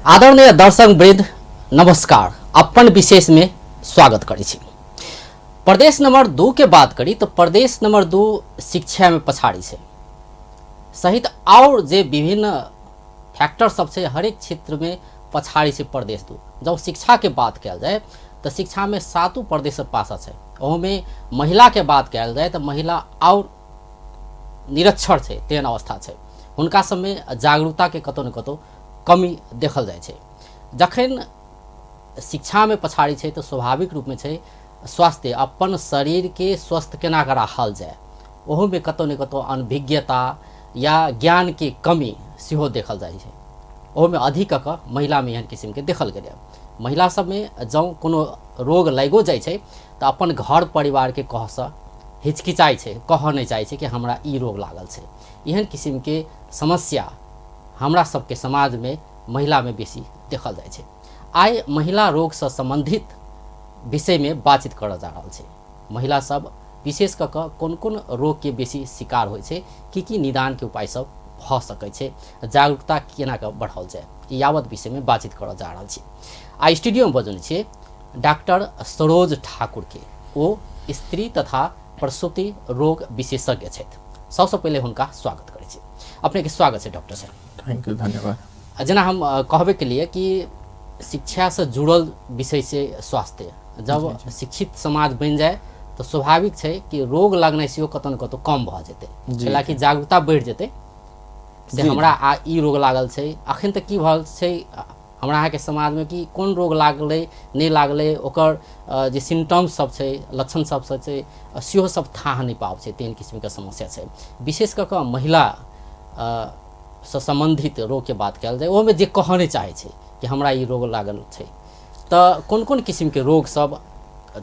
आदरणीय दर्शक वृंद नमस्कार। अपन विशेष में स्वागत करै छी। प्रदेश नंबर 2 के बात करी तो प्रदेश नंबर 2 शिक्षा में पछाड़ी है सहित और जे विभिन्न फैक्टर सब से हर एक क्षेत्र में पछाड़ी से प्रदेश 2। जब शिक्षा के बात कल जाए तो शिक्षा में 7 प्रदेश पास है। में महिला के बात कल जाए तो महिला और निरक्षर है, तेहन अवस्था है। उनका सब में जागरूकता के कतौ न कतौ कमी देखल जाए छे। जखन शिक्षा में पछाड़ी है तो स्वाभाविक रूप में है स्वास्थ्य, अपन शरीर के स्वस्थ केना के राखल जाए ओहो में कतौ न कतौ अनभिज्ञता या ज्ञान के कमी सेहो देखल जाए छे। ओहो में अधिक क महिला में एहन किस्म के देखल गेल। महिला सब में जौ कोनो रोग लगो जाए छे तो अपन घर परिवार के कह से हिचकिचाई छे, कह नहीं चाहे छे कि हमरा ई रोग लागल छे। एहन किस्म के समस्या हमरा सबके समाज में महिला में बेसी देखल जाए छे। आइ महिला रोग से संबंधित विषय में बातचीत कर जा रहा है। महिला सब विशेष क कौन कौन रोग के बेसी शिकार होय छे, की निदान के उपाय सब भ सकै छे, जागरूकता केना के बढ़ाओल जाए, यावत विषय में बातचीत कर जा रहा है। आ स्टूडियो में बजौने छे डॉक्टर सरोज ठाकुर के, वो स्त्री तथा प्रसूति रोग विशेषज्ञ छथि। सबसे पहले उनका स्वागत करै छी। अपने के स्वागत है डॉक्टर साहब। थैंक यू, धन्यवाद। जना हम कहबे के लिए कि शिक्षा से जुड़ल विषय से स्वास्थ्य, जब शिक्षित समाज बन जाए तो स्वाभाविक है कि रोग लगने से कतौ न कतौ कम भ जेते, हालांकि जागरूकता बढ़ जेते से हमरा आ ई रोग लागल छे। अखन तक की भल छे हमरा यहाँ के समाज में कि कौन रोग लागले नहीं लागले, ओकर जे सिम्टम्स सब छे, लक्षण सब छे, सेहो सब था नहीं पाव छे। तीन किस्म के समस्या छे। विशेष कर के महिला से संबंधित रोग के बात कल जाए, ओमे जे कहने चाहे छे कि हमरा ई रोग लागल छे, तो कौन कौन किस्म के रोग सब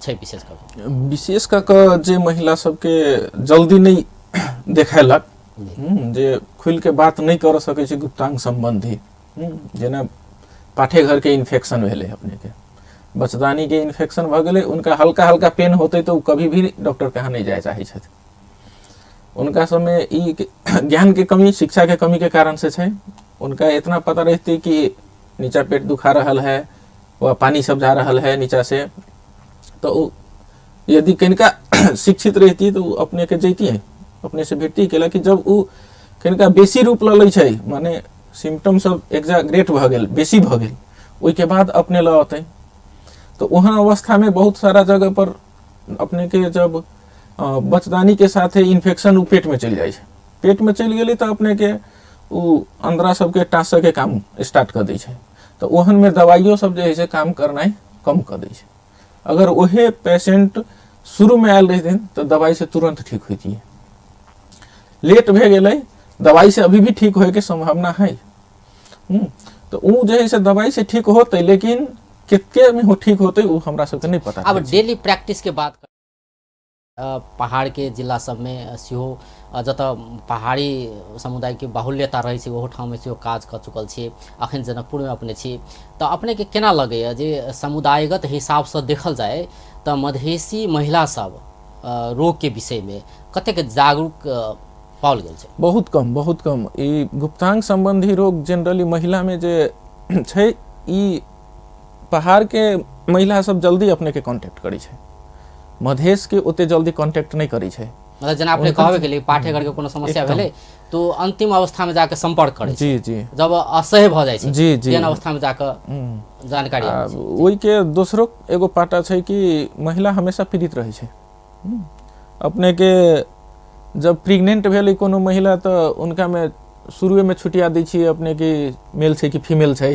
छे विशेष कर जे महिला सबके जल्दी नहीं देखेलक, जे खुल के बात नहीं कर सके छे गुप्तांग संबंधी, जेना पाठेघर के इन्फेक्शन भेले, अपने के बचदानी के इन्फेक्शन भ गेले, उनका हल्का हल्का पेन होते तो कभी भी डॉक्टर के यहाँ नहीं जाए चाहे छे। उनका समय ई ज्ञान के कमी, शिक्षा के कमी के कारण से छे। उनका इतना पता रहती कि नीचा पेट दुखा रहल है, वह पानी सब जा रहल है नीचा से, तो यदि कनिका शिक्षित रहती तो अपने के जैती है, अपने से भेटती केला कि जब वो कनिका बेसी रूप ले छे, माने सिम्टम सब एग्जाग्रेट भ गेल, बेसी भ गेल, ओई के बाद अपने ल आते। तो वहाँ अवस्था में बहुत सारा जगह पर अपने के जब बचदानी के साथ इन्फेक्शन पेट में चल जाए, पेट में चल गई तो अपने के अंदरा सबके टाँस के काम स्टार्ट कर दै छे। तो ओहन में दवाइयों सब जे है काम करना कम कर दै छे। अगर वही पेशेंट शुरू में आयल रहते तो दवाई से तुरंत ठीक होती है। लेट भे गेलै, दवाई से अभी भी ठीक होए के संभावना है। तो वो जो है दवाई से ठीक होते, लेकिन कितने में हो ठीक होते वो हमरा सबके नहीं पता। अब डेली प्रैक्टिस के बात पहाड़ के जिला सब में सेहो जत पहाड़ी समुदाय के बाहुल्यता रही है, वो ठाव में सेहो काज कर चुकल छे। अखन जनकपुर में अपने छी, तो अपने के केना लगे जे समुदायगत हिसाब से देखल जाए तो मधेसी महिला सब रोग के विषय में कतेक जागरूक पाओल गेल छे? बहुत कम, बहुत कम। ई गुप्तांग संबंधी रोग जनरली महिला में जे छे, ई पहाड़ के महिला सब जल्दी अपने के कांटेक्ट करी छे, मधेश के ओते जल्दी कांटेक्ट नहीं करी छे। मतलब जना आपने कहबे के लिए पाठेघर के कोनो समस्या भेले तो अंतिम अवस्था में जाके संपर्क करे। जी जी। जब असह्य भ जाय छे, जी जी, तेन अवस्था में जाके जानकारी आबै छे। ओई के दूसरो एगो पाटा छे कि महिला हमेशा पीड़ित रहे छे। अपने के जब प्रेग्नेंट भेले कोनो महिला तो उनका में शुरू में छुटिया दै छी अपने के मेल छे कि फीमेल छे,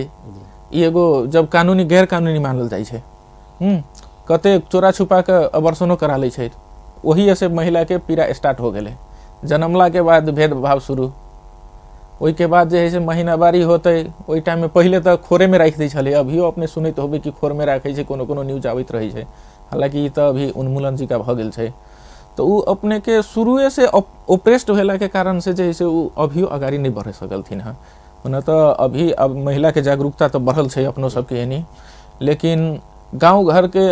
ई एगो जब कानूनी गैर कानूनी मानल जाय छे। कते चोरा छुपा के अबर्सनो करा ले छे, वही ऐसे महिला के पीड़ा स्टार्ट हो गेले। जन्मला के बाद भेदभाव शुरू, ओई के बाद जे है से महीनावारी होते, ओई टाइम में पहले तो खोरे में राख दै छले, अभियो अपने सुनैत होबे कि खोर में राखे छे, कोनो कोनो न्यूज आबैत रहे छे। हालांकि ई तो अभी उन्मूलन जी का भ गेल छे। तो वो अपने के शुरुए से ओप्रेस्ड भेला के कारण से जे है से वो अभियो अगाड़ी नहीं बढ़ सकलथिन है। न तो अभी अब महिला के जागरूकता तो बढ़ल छे अपनो सबके यानी, लेकिन गांव घर के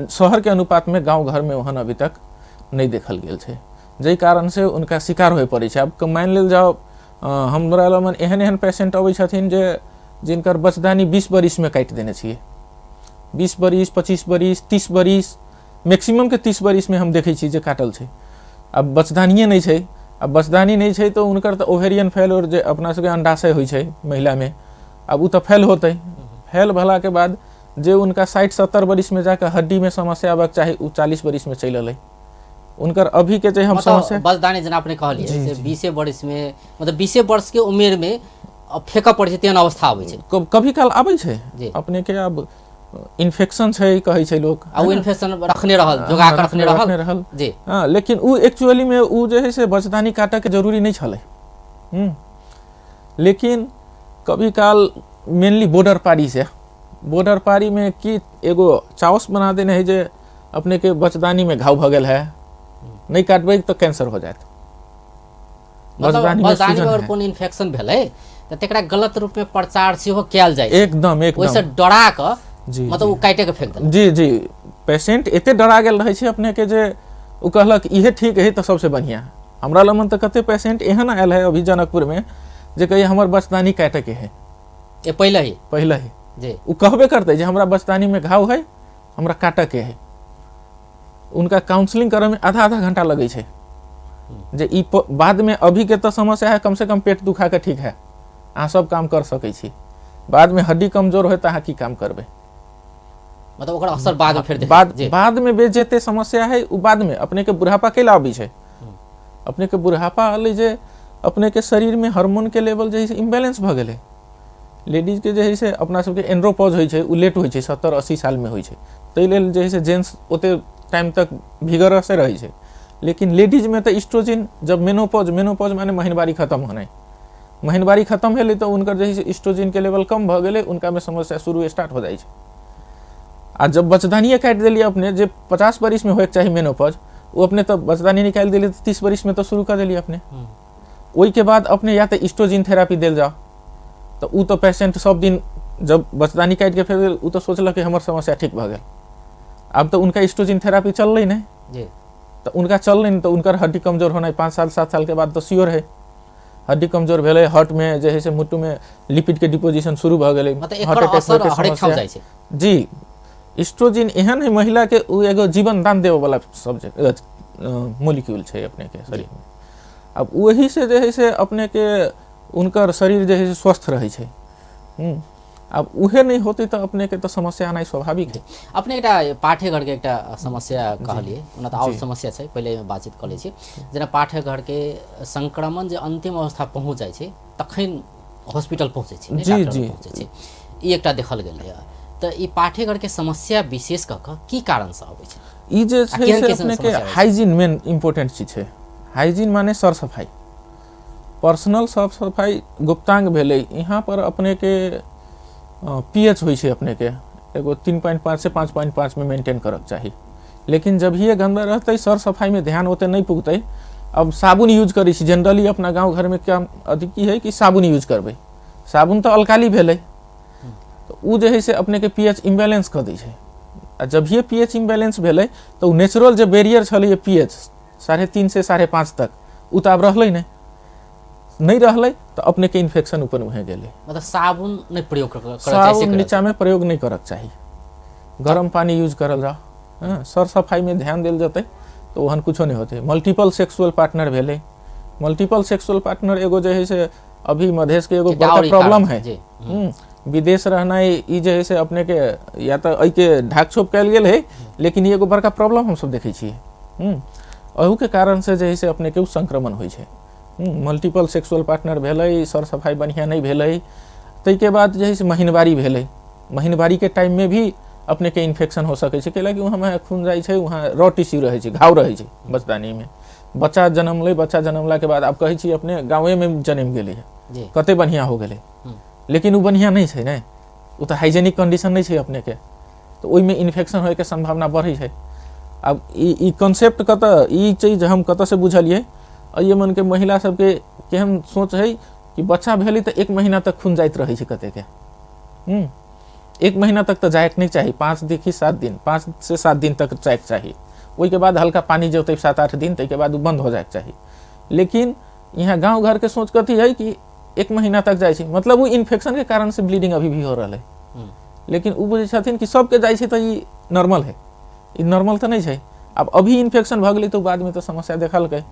शहर के अनुपात में गांव घर में वहाँ अभी तक नहीं देखल गेल छे, जै कारण से उनका शिकार हो पड़े छे। अब मान लेल जाओ हमरा लमन एहन एहन पेशेंट अबै छथिन जे जिनकर बचदानी 20 बरिस में काटि देने छियै, 20 बरिस, 25 बरिस, 30 बरिस, मैक्सिमम के 30 बरिस में हम देखै छी जे काटल छै। अब बचदानिए नहीं छै, अब बचदानी नहीं छै तो उनकर तो ओवेरियन फेल और जे अपना सबके अंडाशय होइ छै महिला में, अब उ तो फेल होते, फेल भला के बाद जे उनका 60-70 बरिस में जाकर हड्डी में समस्या आबक चाहे उ 40 बरिस में चल अलै। उनकर अभी के जे हम समस्या बचदानी जेना अपने कहलिए से 20 वर्ष में, मतलब 20 वर्ष के उम्र में फेंकऽ पड़ै छै, तेहन अवस्था आबै छै, कभी काल आबै छै अपने के। अब इन्फेक्शन छै कहै छै लोग, आ उ इन्फेक्शन रखने रहल, जोगा के रखने रहल जी। हां, लेकिन उ एक्चुअली में उ जे है से बचदानी काटऽ के जरूरी नहीं छलै। लेकिन कभी काल मेनली बॉर्डर पारी से, बॉर्डर पारी में की एगो चावस बना देने है जे अपने के बचदानी में घाव भ गेल है, नहीं काटबै तो कैंसर हो जात। बचदानी में अगर कोनो इन्फेक्शन भेलै त तेकरा गलत रूप में प्रचार सेहो कैल जाइ छै, एकदम ओइसे डरा क मतलब उ काटे के फेंक देलक। जी जी, पेशेंट एते डरा गेल रहे छै अपने के जे उ कहलक इहे ठीक है तो सबसे बढ़िया। हमरा लमन तो कते पेशेंट एहन आयल है अभी जनकपुर में जे कहे हमर बचदानी काटे के है, ये पहले ही जी। उ कहबे करते जे हमरा बचदानी में घाव है, हमरा काटे के है। उनका काउंसलिंग करे में आधा घंटा लगे छै जे ई बाद में अभी के तो समस्या है, कम से कम पेट दुखा के ठीक है, अहाँ सब काम कर सकै छी, बाद में हड्डी कमजोर होय त अहाँ की काम करबै, मतलब ओकर असर बाद में फिर बाद में बे जेते समस्या है उ बाद में अपने के बुढ़ापा के लाबी छै। अपने के बुढ़ापा आले जे अपने के शरीर में हार्मोन के लेवल जे इम्बैलेंस भ गेलै। लेडीज के जे है से अपना सबके एंड्रोपॉज होइ छै, उ लेट होइ छै, 70-80 साल में होइ छै, तै लेल जे है से जेंट्स ओते टाइम तक भिगरस से रहै छै। लेकिन लेडीज में तो एस्ट्रोजन जब मेनोपॉज माने महीनबारी खत्म होनाइ, महीनबारी खत्म भेलै तो उनकर जे है से एस्ट्रोजन के लेवल कम भ गेलै, उनका में समस्या शुरू स्टार्ट हो जाइ छै। आ जब बचदानिए काट दिलिए अपने, जे 50 बरिस में होइक चाहिए मेनोपॉज, वो अपने तो बचदानी निकाल दिलिए तो 30 बरिस में तो शुरू कर दिलिए अपने। ओई के बाद अपने या तो एस्ट्रोजन थेरापी देल जाओ, तो उ तो पेशेंट सब दिन जब बचदानी काट के फेर उ तो सोचलक कि हमर समस्या ठीक भ गेल। अब तो उनका एस्ट्रोजन थेरापी चललै नहीं, तो उनका चललै नहीं तो उनकर हड्डी कमजोर होना 5 साल 7 साल के बाद तो श्योर है हड्डी कमजोर भेलै, हार्ट में जे है से मुट्टू में लिपिड के डिपोजिशन शुरू भ गेलै, हार्ट अटैक हरेक ठाम जाइ छै जी। एस्ट्रोजन एहन है महिला के उ एगो जीवन दान देवे वाला सब्जेक्ट मोलिक्यूल छै अपने के शरीर में। अब वही से जे है से अपने के उनकर शरीर जे है से स्वस्थ रहे छै। अब उहे नहीं होते तो अपने के तो समस्या आना स्वाभाविक है। अपने एकटा पाठेघर के एकटा समस्या कहलिए, ओना तो और समस्या छै, पहले बातचीत कर लै छी। जेना पाठेघर के संक्रमण जे अंतिम अवस्था पहुँच जाइ छै तखन हॉस्पिटल पहुँचे छै, जी जी पहुँचे छै, ई एकटा देखल गेल है। तो ई पाठेघर के समस्या विशेष कऽ की कारण से आबै छै? ई जे छै से अपने के हाइजीन मेन इम्पोर्टेंट चीज छै। हाइजीन माने सर सफाई, पर्सनल साफ सफाई गुप्तांग भेलै। यहाँ पर अपने के पीएच होइ छै अपने के एगो 3.5 से 5.5 में मेंटेन करक चाही। लेकिन जब ये गंदा रहते सर सफाई में ध्यान ओते नहीं पुगते। अब साबुन यूज करै छी, जनरली अपना गांव घर में क्या अधिक की है कि साबुन यूज करबै, साबुन तो अल्काली भेलै, तो उ जे है से अपने के पीएच इम्बैलेंस कर दै छै। आ जब ये पीएच इम्बैलेंस भेलै तो नेचुरल जो बैरियर छलै पीएच 3.5 से 5.5 तक, उ तो अब रहलै नहीं रहलै तो अपने के इन्फेक्शन ऊपर उहे गेलै। मतलब साबुन नहीं प्रयोग करक साबुन नीचा में प्रयोग नहीं करक चाही, गर्म पानी यूज करल जा। सर सफाई में ध्यान देल जतै तो ओहन कुछो नहीं होते। मल्टीपल सेक्सुअल पार्टनर भेलै, मल्टीपल सेक्सुअल पार्टनर एगो जे है से अभी मधेश के एगो बड़का प्रॉब्लम है। विदेश रहना ई जे है से अपने के या तो एहि के ढाक छोप कैल गेल है, लेकिन ई एगो बड़का प्रॉब्लम हम सब देखै छियै। अहू के कारण से जे है से अपने के संक्रमण होइ छै। मल्टीपल सेक्सुअल पार्टनर भेलै, सर सफाई बढ़िया नहीं भेलै, ताहि के बाद जे है से महीनबारी भेलै, महीनबारी के टाइम में भी अपने के इन्फेक्शन हो सकै छै, कैलाकि वहाँ खून जाइ छै, वहाँ रॉ टिश्यू रहै छै, घाव रहै छै बचदानी में। बच्चा जन्मलै, बच्चा जन्मला के बाद आप कहै छी अपने गाँवे में जन्म गेलै है, कते बढ़िया हो गेलै, लेकिन उ बढ़िया नहीं छै ने, उ तो हाइजेनिक कंडीशन नहीं छै अपने के, तो ओहि में इन्फेक्शन होय के संभावना बढ़ै छै। अब ई कॉन्सेप्ट कतऽ, ई चीज हम कतऽ से बुझलियै, ये मन के महिला सबके केहन सोच है कि बच्चा भेलै तो 1 महीना तक खून जाइत रहै छै कते के। 1 महीना तक तो जायक नहीं चाहिए, 5 से 7 दिन तक जायक चाहिए। ओहि के बाद हल्का पानी जो 7-8 दिन, ताहि के बाद वो बंद हो जायक चाहिए। लेकिन यहाँ गांव घर के सोच कथी है कि 1 महीना तक जाइ छै, मतलब वो इन्फेक्शन के कारण से ब्लीडिंग अभी भी हो रहा है, लेकिन वो बुझे छथिन कि सबके जाइ छै तो ई नॉर्मल है, ई नॉर्मल तो नहीं छै। अब अभी इन्फेक्शन भ गेलै तो बाद में तो समस्या देखलकै,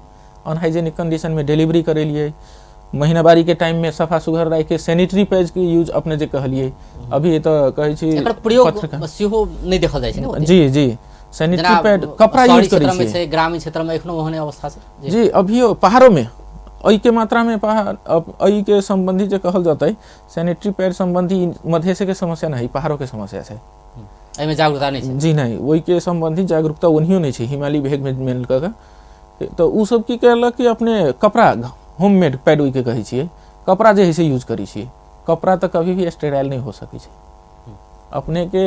अनहाइजेनिक कंडीशन में डिलीवरी करेलिए, महीनावारी के टाइम में सफा सुघर राखि के सैनिटरी पैड के यूज अपने जे कहलिए, अभी तो कहै छी एकर प्रयोग सेहो नहीं देखल जाइ छै ने। जी जी, सैनिटरी पैड कपड़ा यूज करै छै, छै ग्रामीण क्षेत्र में एखनो ओहने अवस्था छै जी। अभियो पहाड़ों में अई के मात्रा में अई के संबंधी जे कहल जाता है सैनिटरी पैड संबंधी मधेश के समस्या नहीं, पहाड़ों के समस्या है, एमे जागरूकता नहीं छै। जी नहीं, वही के संबंधी जागरूकता ओनहियो नहीं छै, हिमालय भेग में मिल का तो उ सब की कहलक कि अपने कपड़ा होममेड पैड ओई के कहै छियै, कपड़ा जे है से यूज करै छियै, कपड़ा तो कभी भी स्टेराइल नहीं हो सकै छै। अपने के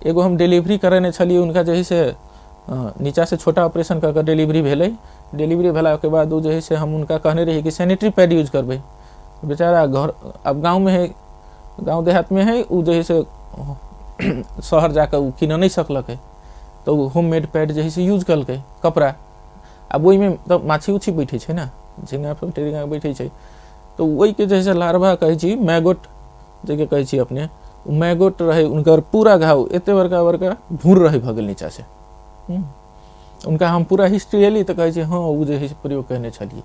एगो हम डिलीवरी करेने छलिए, उनका जे है से नीचा से छोटा ऑपरेशन कर डिलीवरी भेलै, डिलीवरी भेला के बाद वो जो है से हम उनका कहने रही कि सैनिटरी पैड यूज करबे, बेचारा घर अब गांव में है, गांव देहात में है, वो जो है से शहर जाकर वो किन नहीं सकलक है, तो होममेड पैड जो है से यूज कलकै कपड़ा। अब वही में तो माछी उछी बैठे छै ना, झींगा टेरिंगा बैठे छै, तो वही के जैसे लार्वा कहै छी मैगोट जे कहै छी अपने, मैगोट रहे उनकर पूरा घाव एते बड़का बड़का भूर रहे भगल नीचा से। उनका हम पूरा हिस्ट्री एली तो कहै छी हाँ वो जे है प्रयोग करने छलिए,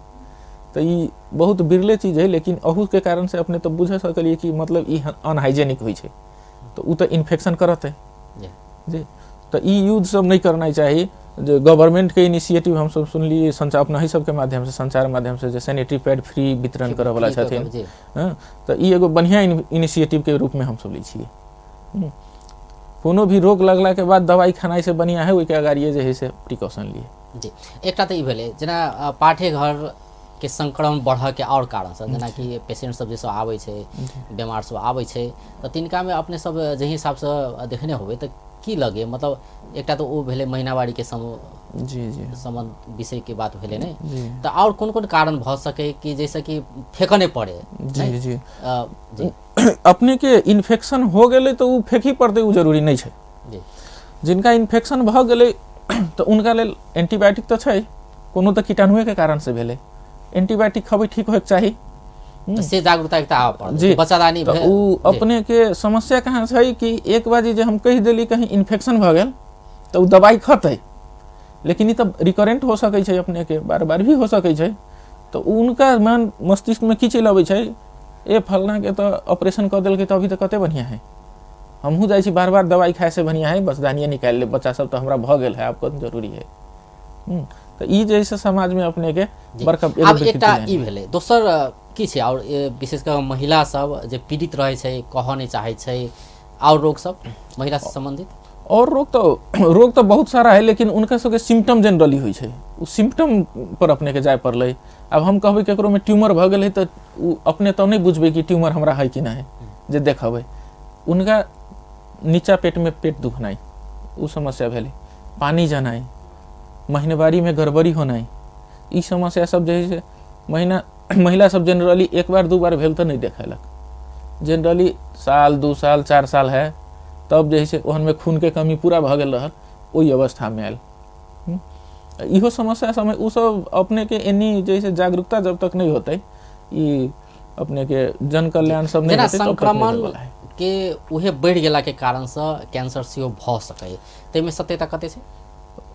तो ये बहुत बिरले चीज है, लेकिन अहू के कारण से अपने तो बुझ सकलिए कि मतलब ई अनहाइजेनिक होइ छै, तो वो तो इन्फेक्शन करत है जी। तो ई यूज सब नहीं करना चाहिए। जो गवर्नमेंट के इनिशिएटिव हम सब सुनलिए, संचार अपना ही सबके माध्यम से, संचार माध्यम से, जो सैनिटरी पैड फ्री वितरण करे वाला छथिन, तो ई एगो बढ़िया इनिशिएटिव के रूप में हम सब लै छियै। कोनो भी रोग लगला के बाद दवाई खानाइ से बढ़िया है, ओहि के अगाड़िए जे है से प्रिकॉशन लिए जी। एकटा तो ई भेलै जेना पाठे घर के संक्रमण बढ़ के और कारण से, जेना कि पेशेंट सब जे सब आबै छै, बीमार सब आबै छै, तो तिनका में अपने सब जे हिसाब से देखने होबै तो की लगे, मतलब एकटा तो वो भेलै महीनावारी के जी जी संबंध विषय की बात भेलै ने, तो और कौन कौन कारण भ सके कि जैसे कि फेंकने पड़े जी जी जी। अपने के इन्फेक्शन हो गेलै तो उ फेंकी पड़ते, उ जरूरी नहीं छै जी। जिनका इन्फेक्शन भ गेलै तो उनका लेल एंटीबायोटिक तो छै, कोनो तो कीटाणुए के कारण से भेलै, एंटीबायोटिक खबै ठीक होके चाहिए, से जागरूकता एकटा आव पड़ल जी। बच्चादानी तो उ अपने के समस्या कहाँ छै कि एक बार जे हम कह देली कहीं इन्फेक्शन भ गेल तो उ दवाई खतै, लेकिन ई तो रिकरेंट हो सकै छै, अपने के बार बार भी हो सकै छै, तो उनका मन मस्तिष्क में की चलि अबै छै, ए फलना के तो ऑपरेशन कर देलकै तो अभी तो कते बढ़िया है, हमहू जाइ छी बार बार दवाई खाए से बढ़िया है बस दानिया निकाल ले, बच्चा सब तो हमरा भ गेल है, आपको जरूरी है। तो ई जैसे समाज में अपने के बड़का अब एकटा ई भेलै दोसर की छै, और विशेष कर महिला सब जे पीड़ित रहे छै, कह नहीं चाहे छै, और रोग सब महिला से संबंधित और रोग तो बहुत सारा है, लेकिन उनका सबके सिम्टम जनरली होइ छै, उ सिम्टम पर अपने के जाय पड़लै। अब हम कहबै केकरो में ट्यूमर भ गेल है तो अपने तो नहीं बुझबै कि ट्यूमर हमरा है कि ना है, जे देखबै उनका नीचा पेट में पेट दुखनाई उ समस्या भेलै, पानी जनाई, महीनेवारी में गड़बड़ी होनाई, ई समस्या सब जे है महिला सब जनरली एक बार दू बार भेल तो नहीं देखेलक, जनरली साल 2 साल 4 साल है, तब जे है ओहन में खून के कमी पूरा भ गेल रहल, ओई अवस्था में आयल। इहो समस्या समय उ सब अपने के एनी जैसे जागरूकता जब तक नहीं होते, ई अपने के जन कल्याण सब नहीं होते, संक्रमण के उहे बढ़ गेला के कारण से कैंसर सेहो भ सकै, तै में सत्यता कते छै?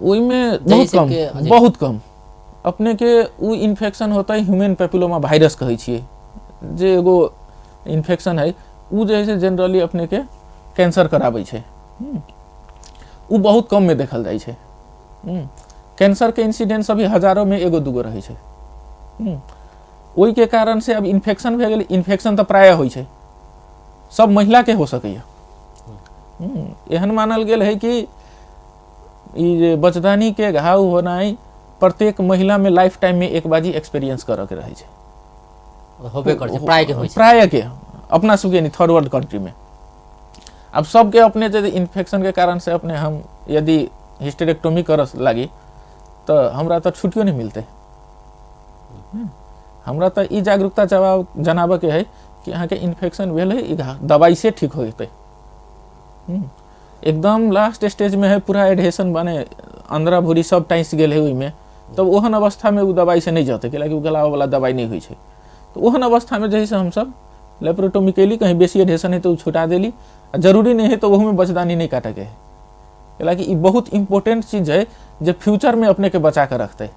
ओई में बहुत कम अपने के उ इन्फेक्शन होता है, ह्यूमन पेपिलोमा वायरस कहै छियै, जे एगो इन्फेक्शन है, उ जे है जनरली अपने के कैंसर कराबै छै, उ बहुत कम में देखल जाइ छै। कैंसर के इंसिडेंस अभी हजारों में एगो दूगो रहै छै, ओई के कारण से अब इन्फेक्शन भे गेल, इन्फेक्शन तो प्राय होइ छै, सब महिला के हो सकैया। एहन मानल गेल है कि ई जे बचदानी के घाव होनाई प्रत्येक महिला में लाइफ टाइम में एक बाजी एक्सपीरियंस करे के रहे छै, होबे कर छै, प्राय के होइ छै, प्राय के अपना सुगे नहीं थर्ड वर्ल्ड कंट्री में। अब सबके अपने जे इन्फेक्शन के कारण से अपने हम यदि हिस्टेरेक्टोमी करस लागी तो हमरा तो छुट्टियो नहीं मिलते, हमरा तो ई जागरूकता जनाबे के है कि अहाँ के इन्फेक्शन भेल है, दवाई से ठीक हो जते, एकदम लास्ट स्टेज में है, पूरा एडहेशन बने, अंदर भूरी सब टाइस गेल है, में तब ओहन अवस्था में उ दवाई से नहीं जाते, कि उ गला वाला दवाई नहीं होइ छै, तो ओहन अवस्था में जैसे हम सब लेप्रोटोमी कैली, कहीं बेसी एडहेशन है तो छुटा देली, जरूरी नहीं है तो वह में बचदानी नहीं काटे के है, हालांकि ये बहुत इंपॉर्टेंट चीज है जो फ्यूचर में अपने के बचा के रखते।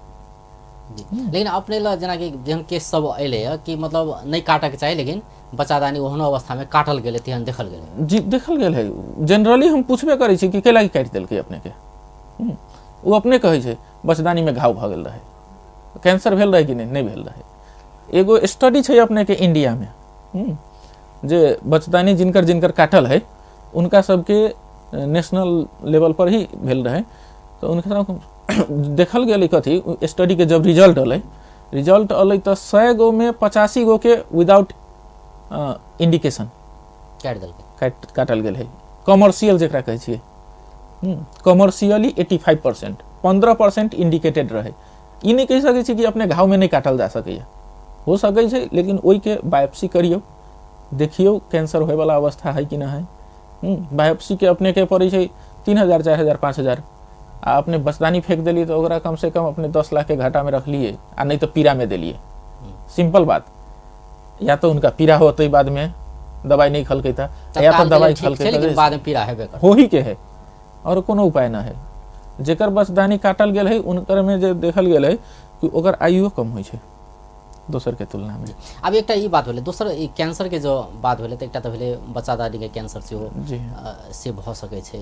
लेकिन अपने ला जना कि जहन केस सब अले कि मतलब नहीं काटे के चाहिए, लेकिन बच्चादानी ओहनो अवस्था में काटल गेले तेहन देखल गेले। जी देखल गेल है, जनरली हम पूछबे करै छी कि केला काटि देलकै अपने के, वो अपने कहै छै बचदानी में घाव भ गेल रहे, कैंसर भेल रहे कि नहीं भेल रहे। एगो स्टडी छै अपने के इंडिया में जे बचदानी जिनकर जिनकर काटल है उनका सबके नेशनल लेवल पर ही भेल रहे, तो उनका सब देखल गेल कथी स्टडी के जब रिजल्ट अलै तो 100 गो में 85 गो के विदाउट इंडिकेशन काटल गेल है। कमर्शियल जकरा कहै छियै, कमर्शियली 85%, 15% इंडिकेटेड रहे। ई नहीं कह सकै छी कि अपने घाव में नहीं काटल जा सकैया, हो सकै छै, लेकिन ओहि के बायोप्सी करियो, देखियो कैंसर होए वाला अवस्था है कि ना है। बायोप्सी के अपने के पड़ै छै 3000, 4000, 5000, आ अपने बचदानी फेंक देली तो ओकरा कम से कम अपने 10 लाख के घाटा में रख लिए, आ नहीं तो पीरा में दिलिए। सिंपल बात, या तो उनका पीरा होते बाद में दवाई नहीं खलकै था, या तो दवाई खलकै था बाद में पीरा है हो ही के है, और कोनो उपाय ना है। जेकर बचदानी काटल गेल है उनकर में जे देखल गेल है कि ओकर आयुओ कम होइ छै दोसर के तुलना में। अब एकटा ई बात भेलै, दोसर ई कैंसर के जो बात भेलै तो एकटा तो भेलै बच्चादानी के कैंसर से भ सकै छै,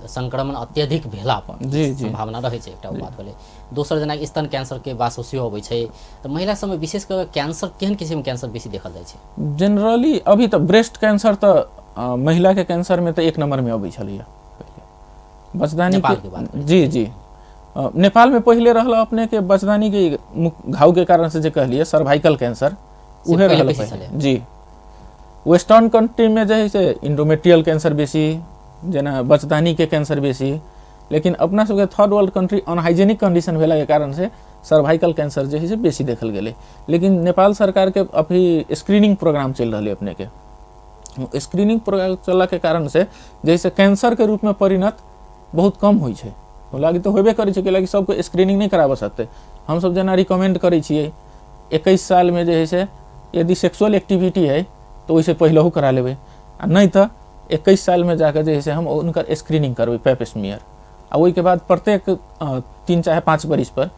संक्रमण अत्यधिक भेला पर संभावना रहै छै, एकटा बात भेलै। दोसर जना स्तन कैंसर के बात सेहो अबै छै, तो महिला सब में विशेष कर कैंसर केहन किसिम कैंसर बेसी देखल जाइ छै। जनरली अभी तो ब्रेस्ट कैंसर तो महिला के कैंसर में तो 1 नंबर में अबै छलैया पहले बचदानी के। जी नेपाल में पहले रहला अपने के बचदानी के घाव के कारण से जे कहलिए सर्वाइकल कैंसर उहे रहला पहले। जी वेस्टर्न कंट्री में जे है से इंडोमेट्रियल कैंसर बेसी, जेना बचदानी के कैंसर बेसी, लेकिन अपना सबके third world country unhygienic condition भेला के कारण से सर्वाइकल कैंसर जे है से बेसी देखल गेले। लेकिन नेपाल सरकार के अभी स्क्रीनिंग प्रोग्राम चल रहा है अपने के, स्क्रीनिंग प्रोग्राम चलला के कारण से जैसे कैंसर के रूप में परिणत बहुत कम होइ छै, लागी तो होबे करै छै कि लागी सबको स्क्रीनिंग नहीं कराबऽ सकते। हम सब जना रिकमेंड करै छियै 21 साल में जे है से यदि सेक्सुअल एक्टिविटी है तो वैसे पहले करा लेबै, आ नहीं तो 21 साल में जाकर जे है से हम उनकर स्क्रीनिंग करबै पेप स्मीयर, आ वही के बाद प्रत्येक 3 चाहे 5 बरिस पर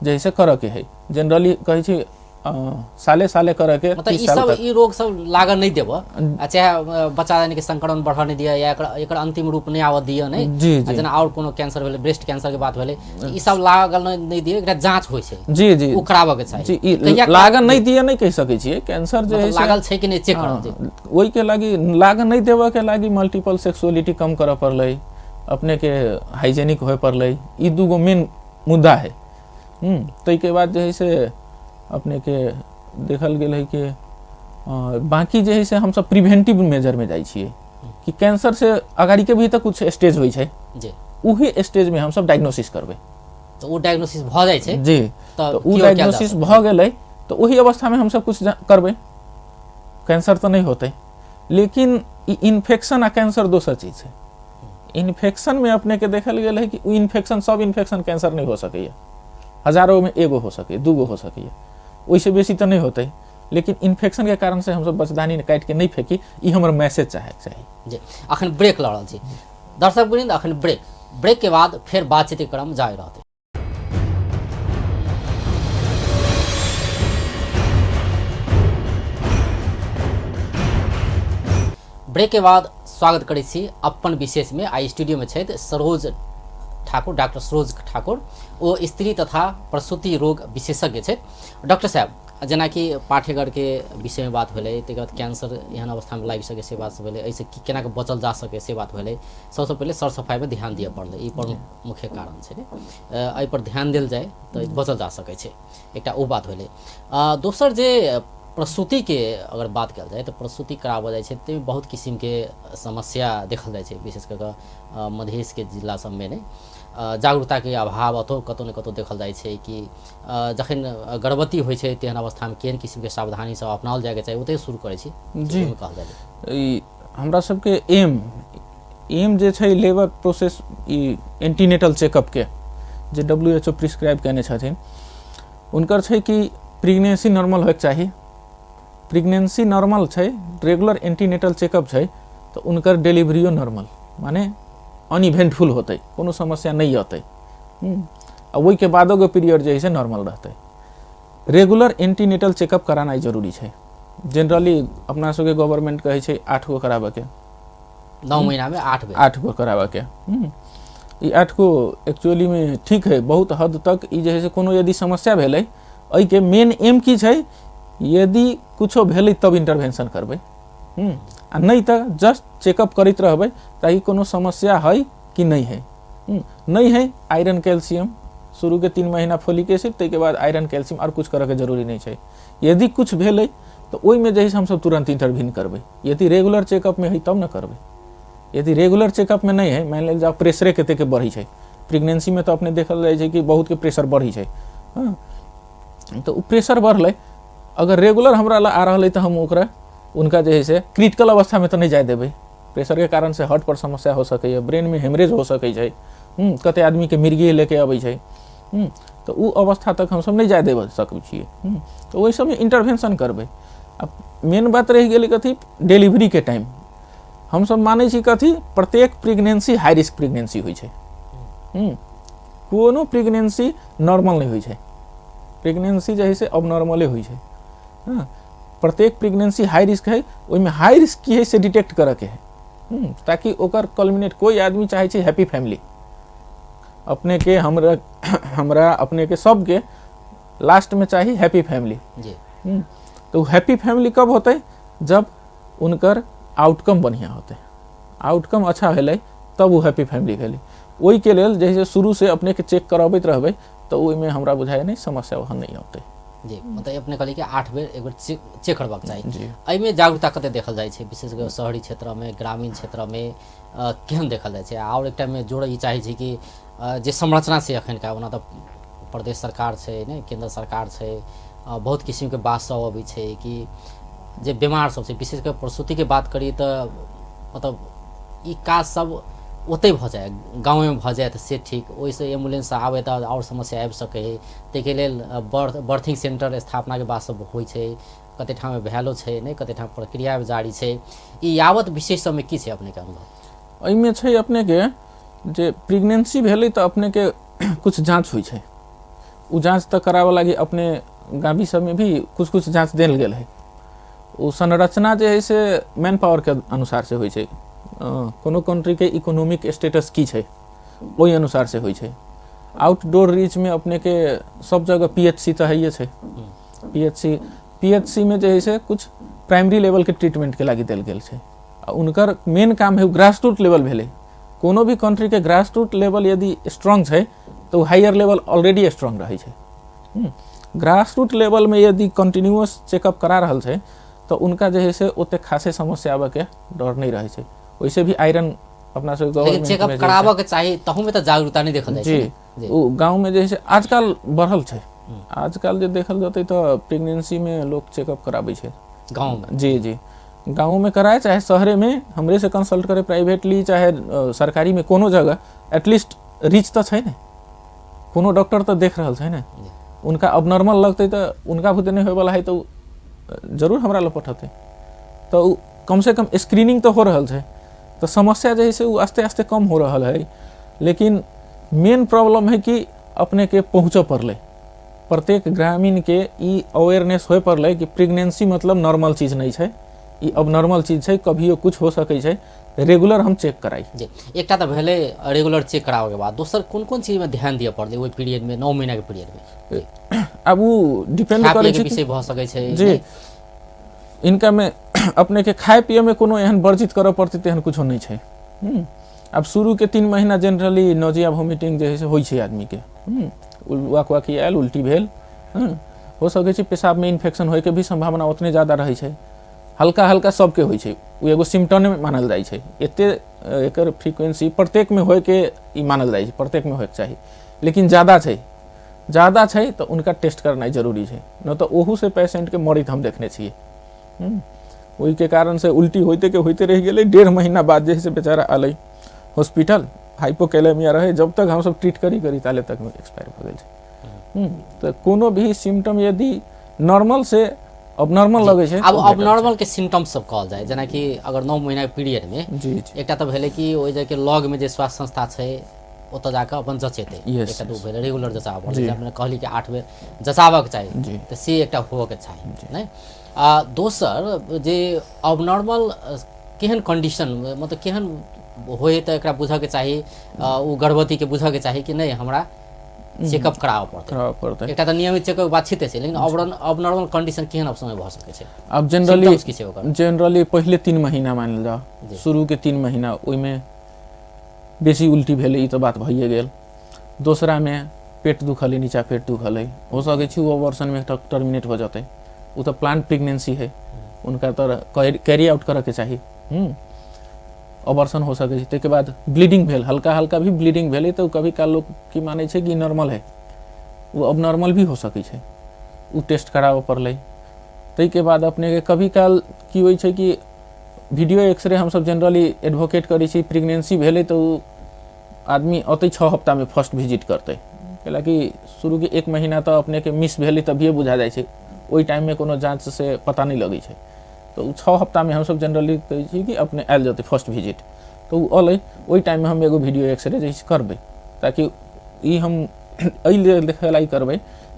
जे है से करऽ के है। जनरली कहै छी साले साले करऽ के, मतलब ई सब ई रोग सब लागल नहीं देबऽ, चाहे बच्चादानी के संक्रमण बढ़ऽ नहीं दिया, या एकर अंतिम रूप नहीं आवऽ दिया नहीं, जेना और कोनो कैंसर भेलै, ब्रेस्ट कैंसर के बात भेलै, ई सब लागल नहीं दिया, एकरा जांच होइ छै। जी ओ कराबऽ के चाही। जी लागल नहीं दिया नहीं कह सकै छियै, कैंसर जे है लागल छै कि नहीं चेक करऽ, ओहि के लागि लागल नहीं देबऽ के लागि मल्टीपल सेक्सुअलिटी कम करऽ पड़लै, अपने के हाइजेनिक होय पड़लै, ई दूगो मेन मुद्दा है। तै के बाद जे है से अपने के देखल गेल है कि बाकी जे है से हम सब प्रिवेंटिव मेजर में जाइ छियै कि कैंसर से अगाड़ी के भी तो कुछ स्टेज होइ छै, उही स्टेज में हम सब डायग्नोसिस करबै, तो वो डायग्नोसिस भ जाइ छै। जी तो उ डायग्नोसिस भ गेलै तो वही अवस्था में हम सब कुछ करबै, कैंसर तो नहीं होते। लेकिन इन्फेक्शन आ कैंसर दोसर चीज है। इन्फेक्शन में अपने के देखल गेल है कि इन्फेक्शन सब इन्फेक्शन कैंसर नहीं हो सकैया, हजारों में एगो हो सके, दूगो हो सकैया, वैसे बेसी तो नहीं होते। लेकिन इन्फेक्शन के कारण से हम सब बचदानी काट के नहीं फेंकी, ई हमर मैसेज चाहिए। जी अखन ब्रेक लड़ छी दर्शक वृंद, अखन ब्रेक के बाद फिर बातचीत क्रम जारी रहते। ब्रेक के बाद स्वागत करै छी अपन विशेष में। आई स्टूडियो में छथि सरोज ठाकुर, डॉक्टर सरोज ठाकुर, वो स्त्री तथा प्रसूति रोग विशेषज्ञ छथि। डॉक्टर साहब जेना कि पाठेघर के विषय में बात भेलै, तकर बाद कैंसर एहन अवस्था में लागि सके से बात सब भेलै, ऐसे केना के बचल जा सके से बात भेलै। सबसे पहले सर सफाई में ध्यान दिए पड़लै, ई प्रमुख मुख्य कारण छै, एहि पर ध्यान देल जाए तो बचल जा सकै छै, एकटा ओ बात भेलै। दोसर जे प्रसूति के अगर बात कल जाए तो प्रसूति कराबऽ जाइ छै तो बहुत किस्म के समस्या देखल जाइ छै, विशेष करके मधेश के जिला सब में नहीं जागरूकता के अभाव अतो कतौ न कतौ देखल जाइ छै कि जखन गर्भवती होइ छै तेहन अवस्था में केहन किस्म के सावधानी सब अपनाओल जाए के चाही, ओते शुरू करै छी। जी कहल जाए हमरा सबके एम जे छै लेबर प्रोसेस ई एंटीनेटल चेकअप के जे WHO प्रिस्क्राइब केने छथिन, उनकर छै कि प्रेगनेंसी नॉर्मल होइके चाही, प्रेगनेंसी नॉर्मल छै, रेगुलर एंटीनेटल चेकअप छै, तो उनकर डिलीवरियो नॉर्मल माने अनइवेंटफुल होते, कोनो समस्या नहीं होते। आ वही के बादो के पीरियड जे है से नॉर्मल रहते। रेगुलर एंटीनेटल चेकअप कराना जरूरी छै। जनरली अपना सबके गवर्नमेंट कहे छै 8 गो कराबे के, 9 महीना में 8 गो कराबे के। ई 8 गो एक्चुअली में ठीक है, बहुत हद तक ई जे है से कोनो यदि समस्या भेलै, एहि के मेन एम की छै, यदि कुछो भेलै तब इंटरवेंशन करबै, आ नहीं तो जस्ट चेकअप करते रहबै ताकि कोनो समस्या है कि नहीं है। नहीं है आयरन कैल्शियम शुरू के 3 महीना फोलिक एसिड, तै के बाद आयरन कैल्शियम और कुछ करे के जरूरी नहीं है। यदि कुछ भेलै तो ओहि में जे हम सब तुरंत इंटरवीन करबै। यदि रेगुलर चेकअप में है तब न करबै। यदि रेगुलर चेकअप में नहीं है, मान लेल जाओ प्रेशरे कते के बढ़ी छै, प्रेगनेंसी में तो अपने देखल जाए छै कि बहुत के प्रेशर बढ़ी छै, तो प्रेशर बढ़लै, अगर रेगुलर हमरा ला आ रहा है तो हम ओकरा उनका जे है से क्रिटिकल अवस्था में तो नहीं जाए देबै। प्रेशर के कारण से हार्ट पर समस्या हो सके, ब्रेन में हेमरेज हो सके छै, कते आदमी के मिर्गी लेके अबै छै, तो उ अवस्था तक हम सब नहीं जाए देबै सकै छियै। तो ओहि सब में इंटरवेंशन करबै। अब मेन बात रह गेलै कथी, डिलीवरी के टाइम हम सब मानै छी कथी, प्रत्येक प्रेगनेंसी हाई रिस्क प्रेगनेंसी होइ छै। कोनो प्रेगनेंसी नॉर्मल नहीं होइ छै, प्रेगनेंसी जे है से अब नॉर्मले होइ छै। प्रत्येक प्रेगनेंसी हाई रिस्क है, ओहिमे हाई रिस्क की है से डिटेक्ट करे के है, ताकि ओकर कल्मिनेट, कोई आदमी चाहे छै हैप्पी फैमिली, अपने के हमरा अपने के सब के लास्ट में चाहिए हैप्पी फैमिली। तो हैप्पी फैमिली कब होते, जब उनकर आउटकम बढ़िया होते, आउटकम अच्छा भेलै तब वो हैप्पी फैमिली भेलै। ओहि के लेल जैसे शुरू से अपने के चेक कराबैत रहबै तो ओहि में हमरा बुझाय नहीं समस्या वहाँ नहीं होते। जी, मतलब अपने कहली कि 8 बेर एक बेर चेक करबाक चाही। एहिमे जागरूकता कते देखल जाइ छै, विशेष कर शहरी क्षेत्र में, ग्रामीण क्षेत्र में केहन देखल जाइ छै। और एकटा में जोड़ ई चाहे छै कि जे संरचना छै अखन का, ओना तो प्रदेश सरकार छै ने, केंद्र सरकार छै, बहुत किस्म के बात सब अबै छै कि जे बीमार सब छै, विशेष कर प्रसूति के बात करी तो मतलब ई काज सब ओतै भ जाए, गाँव में भ जाए तो से ठीक, ओहिसँ एम्बुलेंस आबे तो और समस्या आबि सकै है। ताहिके लेल बर्थिंग सेंटर स्थापना के बात सब होइ छै, कते ठाम में भेलो छै नहीं, कते ठाम प्रक्रिया जारी छै। ई यावत विशेष सब में की छै अपने के अनुभव? एहिमे छै अपने के जे प्रेगनेंसी भेलै तो अपने के कुछ जांच होइ छै, उ जांच तो करावे लागी अपने गावी सब में भी कुछ जांच देल गेल है। उ संरचना जे है से मैन पावर के अनुसार से होइ छै, कोनो कंट्री के इकोनॉमिक स्टेटस की छै ओहि अनुसार से होइ छै। आउटडोर रीच में अपने के सब जगह पीएचसी तो है छै, पीएचसी में जे है से कुछ प्राइमरी लेवल के ट्रीटमेंट के लागी देल गेल छै। उनकर मेन काम है ग्रास रूट लेवल भेलै। कोनो भी कंट्री के ग्रास रूट लेवल यदि स्ट्रांग छै तो हायर लेवल ऑलरेडी स्ट्रांग रहे छै। ग्रास रूट लेवल में यदि कंटिन्यूअस चेकअप करा रहल छै तो उनका जे है से ओते खासे समस्या आबे के डर नहीं रहे छै। वैसे भी आयरन अपना सब गवर्नमेंट चेकअप कराबे के चाहिए, तहु में तो जागरूकता नहीं देखल जाय छै। जी, ओ गांव में जे है आजकल बढ़ल छै, आजकल जे देखल जते तो प्रेगनेंसी में लोग चेकअप कराबै छै गांव में। जी, गांव में कराए चाहे शहरे में, हमरे से कंसल्ट करे प्राइवेटली चाहे सरकारी में, कोनो जगह एटलीस्ट रिच तो छै ने, कोनो डॉक्टर तो देख रहल छै ने। उनका अबनॉर्मल लगते तो उनका भूते नहीं होय वाला है तो जरूर हमरा लग पठते, तो कम से कम स्क्रीनिंग तो हो रहल छै, तो समस्या जे है से आस्ते आस्ते कम हो रहा है। लेकिन मेन प्रॉब्लम है कि अपने के पहुँचो पड़ले, प्रत्येक ग्रामीण के ई अवेयरनेस होए पड़ले कि प्रेगनेंसी मतलब नॉर्मल चीज नहीं है, ई अब नॉर्मल चीज है, कभियो कुछ हो सके छै, रेगुलर हम चेक कराई। जी, एकटा तो भेले रेगुलर चेक करावे के बाद दोसर कोन चीज में ध्यान दिए पड़ले ओहि पीरियड में, 9 महीना के पीरियड में? अब वो डिपेंड करे छै विषय भ सकै छै जी, इनका में अपने के खाए पिए में कोनो एहन वर्जित करे पड़ते तेहन कुछो नहीं छै। अब शुरू के 3 महीना जनरली नोजिया वोमिटिंग जे है से होइ छै आदमी के, वाकवाकी आयल, उल्टी भेल, हो सके छै पेशाब में इन्फेक्शन होय के भी संभावना उतने ज्यादा रहे छै। हल्का हल्का सबके होइ छै, उ एगो सिम्टम में मानल जाइ छै। एते एकर फ्रीक्वेंसी प्रत्येक में होय के ई मानल जाइ छै, प्रत्येक में होय के चाही, लेकिन ज्यादा छै तो उनका टेस्ट करना जरूरी छै, न तो ओहू से पेशेंट के मरित हम देखने छियै। ओहि के कारण से उल्टी होते रह गेलै, 1.5 महीना बाद जे से बेचारा आलै हॉस्पिटल, हाइपोकैलेमिया रहे, जब तक हम सब ट्रीट करी ताले तक में एक्सपायर हो गेल छै। तो कोनो भी सिम्टम यदि नॉर्मल से अब नॉर्मल लगे छै अब नॉर्मल के सिम्टम्स सब कहल जाए, जेना कि अगर 9 महीना के पीरियड में जी जी एकटा तऽ भेलै कि ओइ जगह लॉग में जे स्वास्थ्य संस्था छै ओतऽ जाकऽ अपन जचेतै, एकटा तऽ भेलै रेगुलर जचाव पड़ै छै, अपने कहली कि 8 बेर जचावक चाही, तऽ से एकटा होबके चाही नै। दोसर जे अबनॉर्मल केहन कंडीशन मतलब केहन होय तऽ एकरा बुझऽ के चाही, ओ गर्भवती के बुझऽ के चाही कि नहीं हमरा चेकअप कराबऽ पड़तै। एकटा तऽ नियमित चेकअप बात छिते छै, लेकिन अबनॉर्मल कंडीशन केहन ऑप्शन में भऽ सकै छै? अब जनरली पहले 3 महीना मानल जाओ, शुरू के 3 महीना ओइमे बेसी उल्टी भेलै, ई तऽ बात भइए गेल। दोसरा में पेट दुखलै, नीचा पेट दुखलै, हो सकै छै वो अबॉर्शन में टर्मिनेट हो जाते, वो तो प्लांट प्रेगनेंसी है, उनका तो कैरी आउट करे के चाहिए, अबॉर्शन हो सके। ताहिके बाद ब्लीडिंग भेल, हल्का हल्का भी ब्लीडिंग भेलै तो कभी काल लोग की माने छै कि नॉर्मल है, वो अब नॉर्मल भी हो सकै छै, वो टेस्ट कराबऽ पड़लै। ताहिके बाद अपने के कभी काल की होइ छै कि वीडियो एक्सरे हम सब जनरली एडवोकेट करै छी, प्रेगनेंसी भेलै तो आदमी अतै 6 हफ्ता में फर्स्ट विजिट करतै, कैलाकि शुरू के 1 महीना तो अपने के मिस भेलै तभिए बुझा जाइ छै, ओइ टाइम में कोनो जांच से पता नहीं लगे छै, तो 6 हफ्ता में हम सब जनरली कहै छी कि अपने आयल जते फर्स्ट विजिट, तो अलै ओइ टाइम में हम एगो वीडियो एक्सरे जैसे करबै, ताकि ई हम एहि लेल देखेलाई करबै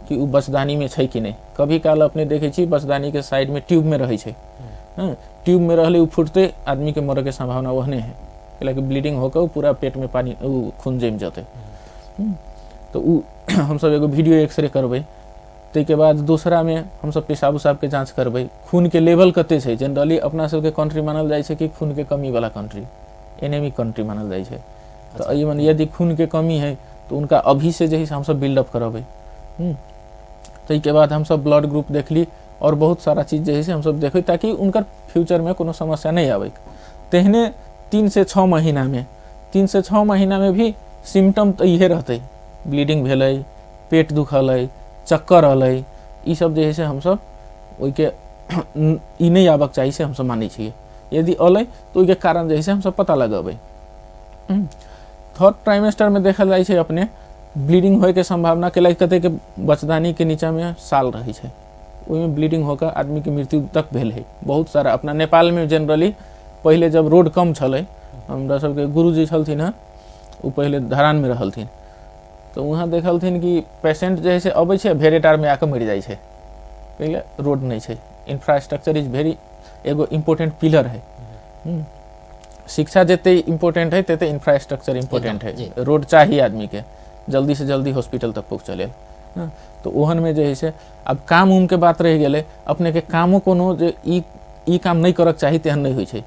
कि उ बचदानी में छै कि नहीं। कभी काल अपने देखे छी बचदानी के साइड में ट्यूब में रहै छै, ट्यूब में रहले उ फुटते आदमी के मरे के संभावना ओहने है, कैलाकि ब्लीडिंग होकर पूरा पेट में पानी खून जम जाते, तो उ हम सब एगो वीडियो एक्सरे करबै। ताहिके बाद दूसरा में हम सब पेशाब उसाब के जांच करबै, खून के लेवल कते छै। जनरली अपना सब के कंट्री मानल जाइ छै कि खून के कमी वाला कंट्री, एनेमिक कंट्री मानल जाइ छै, तो अइमन यदि खून के कमी है तो उनका अभी से जे हम सब बिल्डअप करबै। ताहिके बाद हम सब ब्लड ग्रुप देखली और बहुत सारा चीज जे है हम सब देखबै, ताकि उनकर फ्यूचर में कोनो समस्या नहीं आवे। तेहने 3 से 6 महीना में 3 से 6 महीना में भी सिम्टम तो इहे रहते, ब्लीडिंग भेलै, पेट दुखलै, चक्कर अलै, ई सब जे है से हम सब ओइके ई नहीं आबक चाहिए से हम सब मानै छियै। यदि अलै तो ओइके कारण जे है से हम सब पता लगबै। 3rd ट्राइमेस्टर में देखल जाइ छै अपने ब्लीडिंग होए के संभावना के लायक कते के बचदानी के नीचा में साल रही छै, ओइमे ब्लीडिंग होकर आदमी के मृत्यु तक भेल है। बहुत सारा अपना नेपाल में जनरली पहले जब रोड कम छलै, हमरा सबके गुरुजी छलथिन हँ, उ पहले धरान में रहलथिन, तो वहाँ देखलथिन कि पेशेंट जे है से अबै छै भेरेटार में आके मरि जाइ छै, पहले रोड नहीं छै। इंफ्रास्ट्रक्चर इज वेरी एगो इम्पोर्टेंट पिलर है, शिक्षा जते इम्पोर्टेंट है तते इंफ्रास्ट्रक्चर इम्पोर्टेंट है। रोड चाहिए आदमी के जल्दी से जल्दी हॉस्पिटल तक पहुँचले, तो ओहन में जे है से अब काम उम के बात रह गेलै, अपने के कामो कोनो जे ई काम नहीं करक चाही तेहन नहीं होइ छै।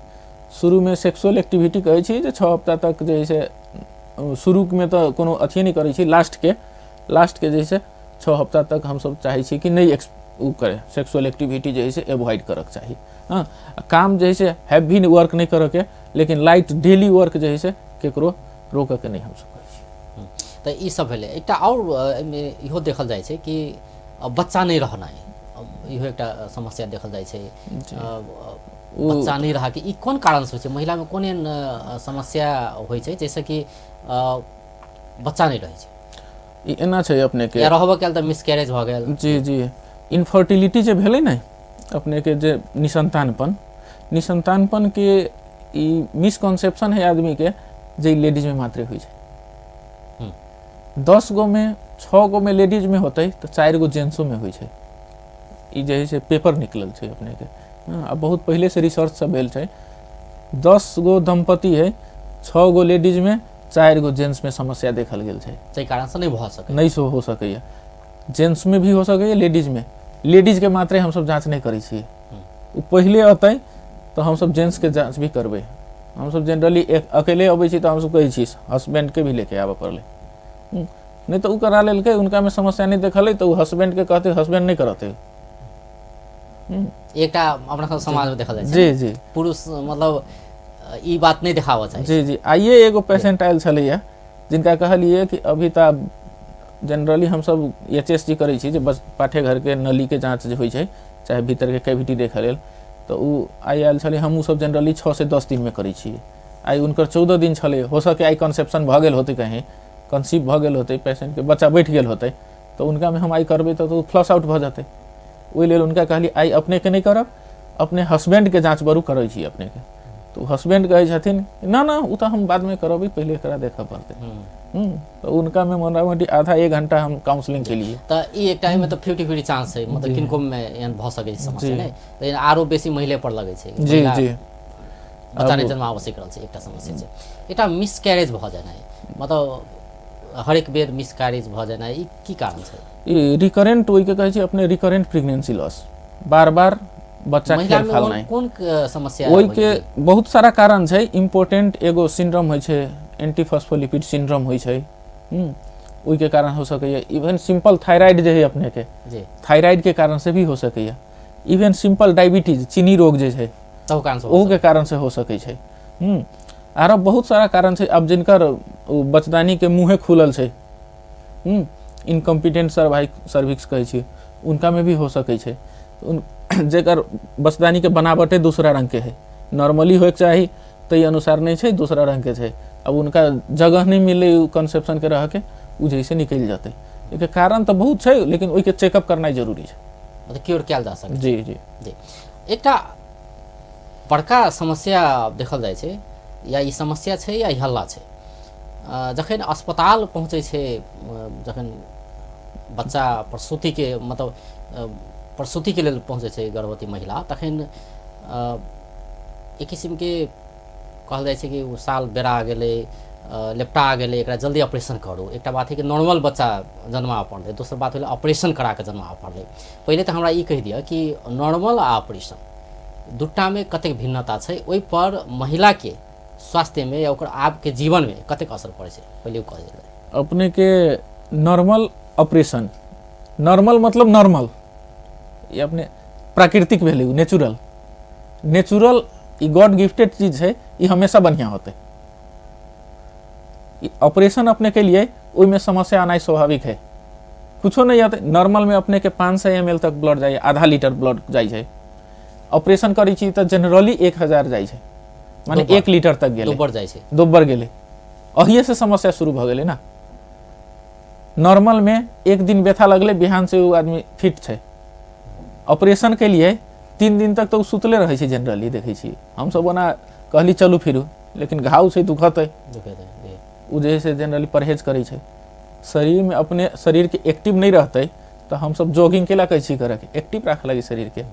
शुरू में सेक्सुअल एक्टिविटी कहै छी जे 6 हफ्ता तक जे है से शुरू में तो कोनो अथिए नहीं करै छी, लास्ट के जे है से 6 हफ्ता तक हम सब चाहे छी कि नहीं उ करे सेक्सुअल एक्टिविटी जे है से एवॉइड करक चाही। काम जे है से हैवी वर्क नहीं करके, लेकिन लाइट डेली वर्क जे है से केकरो रोक के नहीं हम सब कहै छी। तो ई सब भेलै। एकटा और इहो देखल जाइ छै कि बच्चा नहीं रहनाइ, इहो एकटा समस्या देखल जाइ छै, बच्चा नहीं रहा कि ई कोन कारण से होइ छै, महिला में कोन एहन समस्या होइ छै जैसे कि बच्चा नहीं रहै छै? ई एना छै अपने के, या रहबो कैल त मिसकैरेज भ गेल। जी जी, इनफर्टिलिटी जे भेलै नै अपने के, जे निसंतानपन के ई मिसकंसेप्शन है आदमी के, जे लेडीज में मात्र होइ छै। 10 गो में 6 गो में लेडीज में होतै तो 4 गो जेंट्सो में होइ छै। ई जे है से पेपर निकलल छै अपने के, अब बहुत पहले से रिसर्च सब भेल छै। 10 गो दंपति है, 6 गो लेडीज में 4 गो जेंट्स में समस्या देखल गेल छै। ताहि कारण से नहीं भ सकै, नहीं सो हो सकैया, जेंट्स में भी हो सकैया, लेडीज में। लेडीज के मात्रे हम सब जांच नहीं करै छियै, उ पहले अतै तो हम सब जेंट्स के जांच भी करबै। हम सब जनरली अकेले अबै छी तो हम सब कहै छी हस्बैंड के भी लेके आबऽ पड़लै, नहीं तो उ करा लेलकै, उनका में समस्या नहीं देखलै तो हस्बैंड के कहते हस्बैंड नहीं करते। एकटा अपना सब समाज में देखल जाइ छै। जी जी, पुरुष मतलब ई बात नहीं दिखावा चाहिए। जी जी, आइए एगो पेशेंट आयल छलैया जिनका कहलिए कि अभी तक जनरली हम सब HSG करै छी, जे बस पाठे घर के नली के जांच जे होइ छै, चाहे भीतर के कैविटी देखे लेल, तो उ आइ आयल छलै। हम सब जनरली 6 से 10 दिन में करै छियै। आई उनकर 14 दिन छलै, हो सके आई कंसेप्शन भ गेल होतै, कहीं कंसीव भ गेल होतै, पेशेंट के बच्चा बैठ गेल होतै, तो उनका में हम आई करबै तो फ्लश आउट भ जेतै। ओहि लेल उनका कहली आई अपने के नहीं करब, अपने हस्बैंड के जांच बरू करै छी अपने के। तो हस्बैंड कहै छथिन ना ना उ तो हम बाद में करब, पहले एकरा देखा पड़ते। तो उनका में मोटामोटी आधा 1 घंटा हम काउंसलिंग के लिए। तो ई एक टाइम में तो 50-50 चांस है, मतलब किनको में एहन भ सकै छै समस्या नहीं, लेकिन आरो बेसी महिले पर लगै छै। जी जी बच्चा नहीं जन्म आवश्यक रहल छै, एकटा समस्या छै। एकटा मिसकैरेज भ जानाइ, मतलब हरेक बेर मिसकैरेज भ जानाइ, ई की कारण छै? ई रिकरेंट ओइ के कहै छै अपने रिकरेंट प्रेगनेंसी लॉस, बार-बार बच्चा खेल खाल नहीं। कोन समस्या ओइ के बहुत सारा कारण छै। इम्पोर्टेंट एगो सिंड्रोम होइ छै, एंटीफॉस्फोलिपिड सिंड्रोम होइ छै, ओइ के कारण हो सकैया। इवन सिंपल थायराइड जे है अपने के, थायराइड के कारण से भी हो सकैया। इवन सिंपल डायबिटीज, चीनी रोग जे है ओहू के कारण से हो सकै छै। आरो बहुत सारा कारण छै। अब जिनकर बचदानी के मुँहे खुलल छै, इनकम्पिटेंट सर्विक्स कहै छी, उनका में भी हो सकै छै। जेकर बचदानी के बनावटे दूसरा रंग के है, नॉर्मली होए के चाही तै अनुसार नहीं छै, दूसरा रंग के छै। अब उनका जगह नहीं मिले कंसेप्शन के रह के उ जैसे निकल जाते। एके कारण तो बहुत छै, लेकिन ओइ के चेकअप करना जरूरी छै, मतलब क्योर कैल जा सकै। जी जी जी। एकटा बड़का समस्या देखल जाइ छै, या ई समस्या छै या ई हल्ला छै, जखन अस्पताल पहुँचे छै, जखन बच्चा प्रसूति के मतलब प्रसूति के लेल पहुँचे छै गर्भवती महिला, तखन एक किसिम के कहल जाइ छै कि उ साल बेरा गेलै, लेपटा गेलै, एकरा जल्दी ऑपरेशन करू। एकटा बात है कि नॉर्मल बच्चा जन्मा पड़लै, दोसर बात भेलै ऑपरेशन करा के जन्मा पड़लै। पहिले तऽ हमरा ई कहि दिअ कि नॉर्मल आ ऑपरेशन दूटा में कतेक भिन्नता छै, ओहि पर महिला के स्वास्थ्य में या ओकर आप के जीवन में कतेक असर पड़े छै, पहिले कह दिअ। अपने के नॉर्मल ऑपरेशन, नॉर्मल मतलब नॉर्मल, ये अपने प्राकृतिक वैल्यू, नेचुरल, नेचुरल ई गॉड गिफ्टेड चीज है, ये हमेशा बढ़िया होते। ऑपरेशन अपने के लिए में समस्या आना स्वाभाविक है, कुछो नहीं आते। नॉर्मल में अपने के 500 ml तक ब्लड जाए, आधा लीटर ब्लड जाए। ऑपरेशन करी छी तो जनरली 1000 जाए, माने 1 लीटर तक गेले, दोबर गेले। अहिए से समस्या शुरू भ गेले ना। नॉर्मल में एक दिन व्यथा लगले, बिहान से वो आदमी फिट है। ऑपरेशन के लिए 3 दिन तक तो सुतले रहे छै जनरली, देखे छी हम सब ओना कहली चलू फिरू, लेकिन घाव छै दुखत है, उ जे से जनरली परहेज करे छै। शरीर में अपने शरीर के एक्टिव नहीं रहते तो हम सब जॉगिंग के ला कहै छी करे के, एक्टिव रख लगी शरीर के।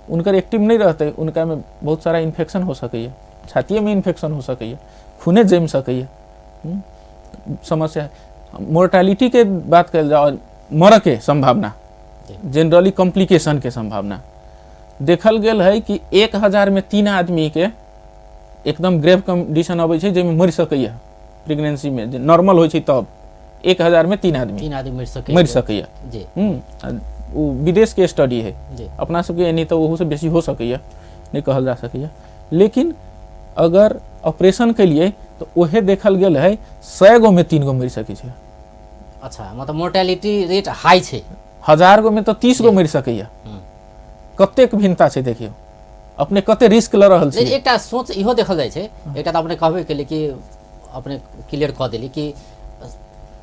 उनकर एक्टिव नहीं रहते, उनका में बहुत सारा इन्फेक्शन हो सकैया, छातीय में इन्फेक्शन हो सकैया, खूने जम सकैया, समस्या है। मोर्टालिटी के बात कल जाओ, मर के संभावना, जनरली कॉम्प्लिकेशन के संभावना देखल गेल है कि 1000 में 3 आदमी के एकदम ग्रेव कंडीशन अबै छै, जेमे मर सकैया प्रेगनेंसी में। नॉर्मल होइ छै तब 1000 में 3 आदमी मर सकैया। जी वो विदेश के स्टडी है, अपना सबके नहीं तो वहू से बेसी हो सकैया, नहीं कहल जा सकैया। लेकिन अगर ऑपरेशन के लिए तो वहे देखल गेल है 100 गो में 3 गो मर सकै छै। अच्छा, मतलब मोर्टेलिटी रेट हाई छै। 1000 गो में तो 30 गो मर सकैया। कतेक भिन्नता छै देखियो, अपने कते रिस्क ल रहल छी। एकटा सोच इहो देखल जाइ छै, एकटा तऽ अपने कहबे केली कि अपने क्लियर कह देली कि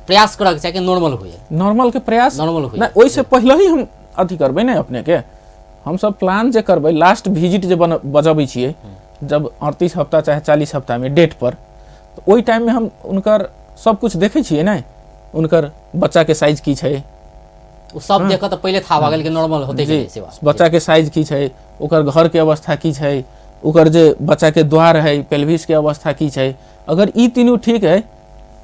प्रयास करक चाही कि नॉर्मल होय, नॉर्मल के प्रयास नॉर्मल होय ना। ओइ से पहले ही हम अथी करबै ने, अपने के हम सब प्लान जे करबै, लास्ट विजिट जे बजबै छियै, जब 38 हफ्ता चाहे 40 हफ्ता में डेट पर, तो ओइ टाइम में हम उनकर सब कुछ देखे छियै ना, उनकर बच्चा के साइज की छै, उ सब देख तो पहले था भागल के नॉर्मल होते के सेवा, बच्चा के साइज की छै, ओकर घर के अवस्था की छै, ओकर जे बच्चा के द्वार है, पेल्विस के अवस्था की छै। अगर ई तीनों ठीक है,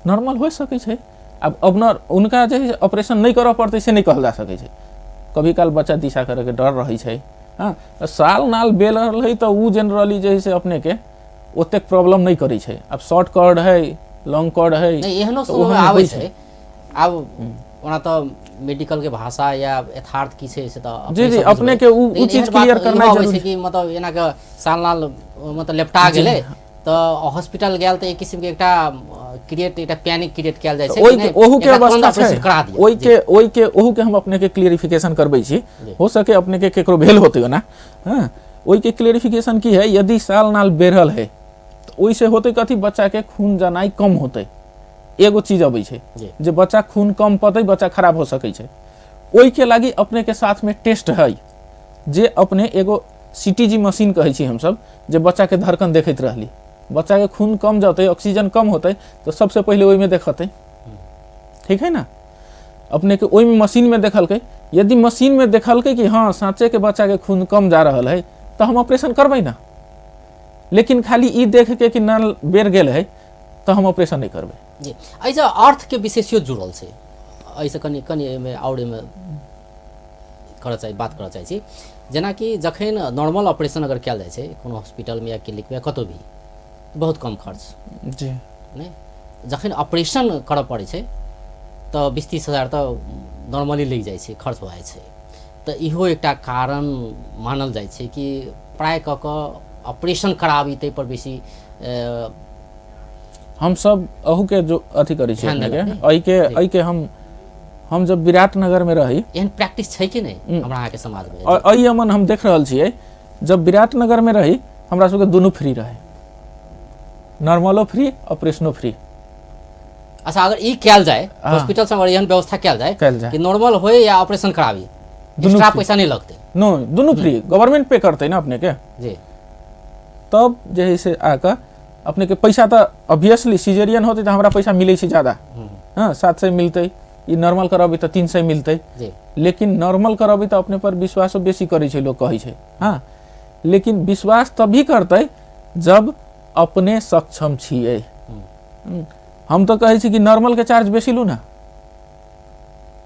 नॉर्मल हो सकै छै। अब उनका जे ऑपरेशन नहीं करऽ पड़ते से नहीं कहल जा सकै छै। कभी काल बच्चा दिशा करे के डर रही छै। हाँ, साल नाल बेल रहल है तो उ जनरली जे है अपने के ओतेक प्रॉब्लम नहीं करै छै। अब शॉर्ट कॉर्ड है, लॉन्ग कॉर्ड है, नहीं एहनो सुनमे आबै छै। अब ओना तो मेडिकल के भाषा या यथार्थ की छै से तो जी जी अपने के उ चीज क्लियर करना जरूरी छै कि मतलब एना के साल नाल मतलब लेपटा गेलै तो हॉस्पिटल गेल तो एक किस्म के एकटा क्रिएट, एकटा पैनिक क्रिएट कैल जाय छै। ओहू के अवस्था छै, ओइ के ओहू के हम अपने के क्लियरिफिकेशन करबै छी। हो सके अपने के केकरो भेल होते ना। हां, ओइ के क्लियरिफिकेशन की है, यदि साल नाल बेरल है तो ओइ से होते कथी, बच्चा के खून जनाई कम होते। एगो चीज अबै छै जे बच्चा खून कम पतै, बच्चा खराब हो सकै छै। ओई के लागी अपने के साथ में टेस्ट है जे अपने एगो CTG मशीन कहै छी हम सब, जे बच्चा के धड़कन देखैत रहली, बच्चा के खून कम जाते, ऑक्सीजन कम होते तो सबसे पहले ओई में देखते, ठीक है ना। अपने के ओई में मशीन में देखलकै, यदि मशीन में देखलकै कि हाँ साँचे के बच्चा के खून कम जा रहा है तो हम ऑपरेशन करबै ना। लेकिन खाली ई देख के कि नल बेर गेल है तो हम ऑपरेशन नहीं करबै। जी ऐसा अर्थ के विशेषियो जुड़ल छै, ऐसे कनि कनि एमे और एमे करऽ चाही, बात करऽ चाही छी। जेना कि जखन नॉर्मल ऑपरेशन अगर कयल जाइ छै कोनो हॉस्पिटल में या क्लिनिक में कतौ भी, बहुत कम खर्च जी नहीं, जखन ऑपरेशन करऽ पड़ै छै तो 20-30 हजार तो नॉर्मली लग जाइ छै, खर्च भऽ जाइ छै। तो इहो एकटा कारण मानल जाइ छै कि प्राय कऽ कऽ ऑपरेशन कराबी तै पर बेसी हम सब अहू के जो अथी करै छी, ध्यान एहि के हम जब विराटनगर में रही, एहन प्रैक्टिस छै कि नहीं हमरा अहाँ के समाज में? एहि अमन हम देख रहल छियै, जब विराटनगर में रही हमरा सबके दुनू फ्री रहे, नॉर्मलो फ्री, ऑपरेशनो फ्री। अच्छा अगर ई कयल जाए हॉस्पिटल से, अगर एहन व्यवस्था कयल जाए कि नॉर्मल होए या ऑपरेशन कराबी, एक्स्ट्रा पैसा नहीं लगते? नो, दोनों फ्री, गवर्नमेंट पे करते ना अपने के जी। तब जे है से आकर अपने के पैसा तो ऑब्वियसली सिजेरियन होते तो हमारा पैसा मिले से ज्यादा, हाँ 700 मिलते, ई नॉर्मल कराबी तो 300 मिलते। लेकिन नॉर्मल कराबी तो अपने पर विश्वास बेसी करे छै, लोग कहे छै, हाँ। लेकिन विश्वास तभी करते जब अपने सक्षम छिए। हम तो कहे छी कि नॉर्मल के चार्ज बेसी लू ना,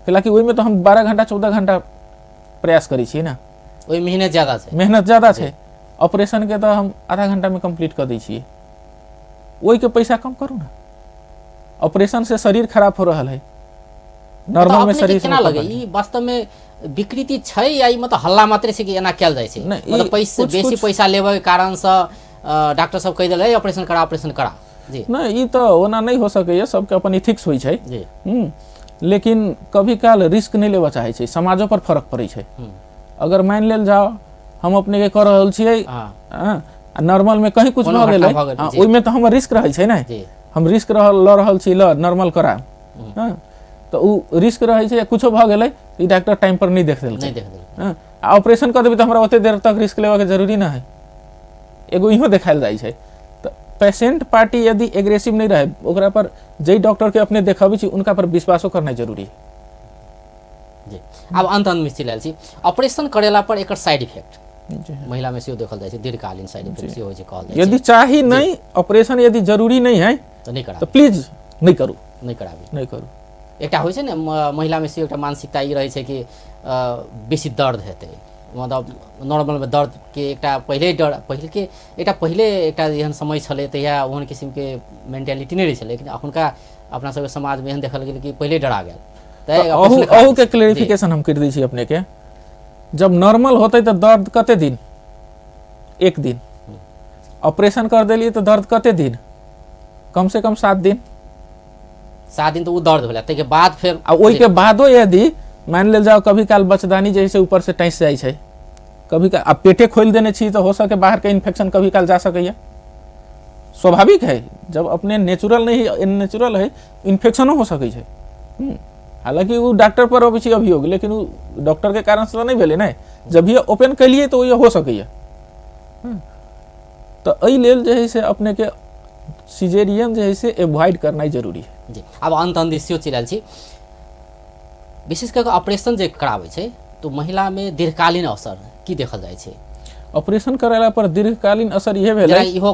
हालांकि ओई में तो हम 12 घंटा 14 घंटा प्रयास करी छी ना, ओई मेहनत ज्यादा छै, मेहनत ज्यादा छै। ऑपरेशन के तो हम आधा घंटा में कंप्लीट कर दै छिए, ओई के पैसा कम करू ना। ऑपरेशन से शरीर खराब हो रहा है, नॉर्मल में शरीर केना लगे ई वास्तव में विकृति छै या ई मतलब हल्ला मात्रे से कि एना कयल जाइ छै, मतलब पैसा बेसी पैसा लेबे के कारण से डॉक्टर सब कहि देले ऑपरेशन करा जी नहीं, ई तो ओना नहीं हो सके, सबके अपन इथिक्स होई छै जी। लेकिन कभी काल रिस्क नहीं लेबा चाहे छै, समाजो पर फर्क पड़े छै। अगर मान लेल जाओ हम अपने के कर रहल छियै, नॉर्मल में कहीं कुछ भ गेलै, ओई में तो हम रिस्क रहे छै ना, हम रिस्क ल रहल छी, ल नॉर्मल करा, तो उ रिस्क रहे छै, कुछो भ गेलै ई डॉक्टर टाइम पर नहीं देख देलकै, ऑपरेशन कर देबै तो हमरा ओते देर तक रिस्क लेवा के जरूरी ना है, एगो इहो देखायल जाइ छै। तो पेशेंट पार्टी यदि एग्रेसिव नहीं रहे, ओकरा पर जे डॉक्टर के अपने देखाबै छी उनका पर विश्वासो करना जरूरी है जी। अब अंत में चलल छी, ऑपरेशन करेला पर एकर साइड इफेक्ट महिला में सेहो देखल जाइ छै, दीर्घकालीन साइड इफेक्ट सेहो होइ छै, कहल जाइ छै। यदि चाही नहीं ऑपरेशन यदि जरूरी नहीं है तो नहीं करा, तो प्लीज नहीं करू, नहीं कराबी, नहीं करू। एकटा होइ छै ने महिला में से एकटा मानसिकता ई रहै छै कि बेसी दर्द हेतै, मतलब नॉर्मल में दर्द के एकटा पहिले एकटा एहन समय छलै तहिया ओहन किस्म के मेंटालिटी नहीं रहे छलै, लेकिन अखुनका अपना सबके समाज में एहन देखल गेल कि पहिले डरा गेल। अहू के क्लैरिफिकेशन हम कर दै छी अपने के, जब नॉर्मल होते तो दर्द कते दिन? 1 दिन। ऑपरेशन कर देलिए तो दर्द कते दिन? कम से कम 7 दिन। 7 दिन तो वो दर्द होला, ताके बाद फिर ओई के बादो यदि मान लेल जाओ कभी काल बचदानी जैसे ऊपर से टैस जाइ छै, कभी काल अब पेटे खोल देने छी तो हो सके बाहर के इन्फेक्शन कभी काल जा सकैया, स्वाभाविक है। जब अपने नेचुरल नहीं नेचुरल है, इन्फेक्शनो हो सकै छै। हालांकि वो डॉक्टर पर अबै छी अभियोग, लेकिन वो डॉक्टर के कारण से नहीं भेले ना, जब ये ओपन कलिए तो ये हो सकैया। तो एहि लेल जे है से अपने के सिजेरियन जे है से एवॉइड करना जरूरी है जी। अब अंत दिशो चलल छी, विशेष करके ऑपरेशन जे कराबै छै तो महिला में दीर्घकालीन असर की देखल जाइ छै? ऑपरेशन करेला पर दीर्घकालीन असर इहे भेलै, इहो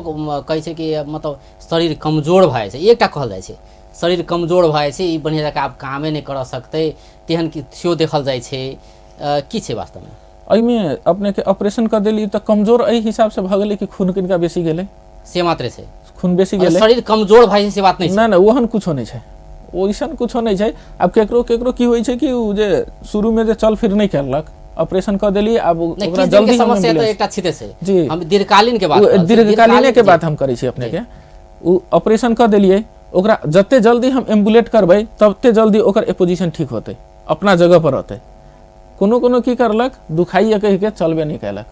कहै छै कि मतलब शरीर कमजोर भए जाइ छै, एकटा कहल जाइ छै शरीर कमजोर भए जाइ छै, ई बढ़िया जकाँ आब कामे नहीं कर सकते, तेहन किछो देखल जाइ छै, की छै वास्तव में? एहिमे अपने के ऑपरेशन कर देली तो कमजोर एहि हिसाब से भ गेलै कि खून किनका बेसी गेलै, से मात्रे छै, खून बेसी गेलै, शरीर कमजोर भए जाइ से बात नहीं छै ना, ओहन कुछो नहीं छै, ओइसन कुछो नहीं छै। अब केकरो की होइ छै कि उ जे शुरू में जे चल फिर नहीं करलक, ऑपरेशन कर देली, अब ओकरा जल्दी समस्या तो एकटा छिते छै जी। हम दीर्घकालीन के बात दीर्घकालीन के बात हम करै छी अपने के, उ ऑपरेशन कर देलिए, ओकरा जते जल्दी हम एम्बुलेट करबै तते जल्दी ओकर एपोजिशन ठीक होते, अपना जगह पर रहते। कोनो की करलक, दुखाइए कह के चलबे नहीं कैलक,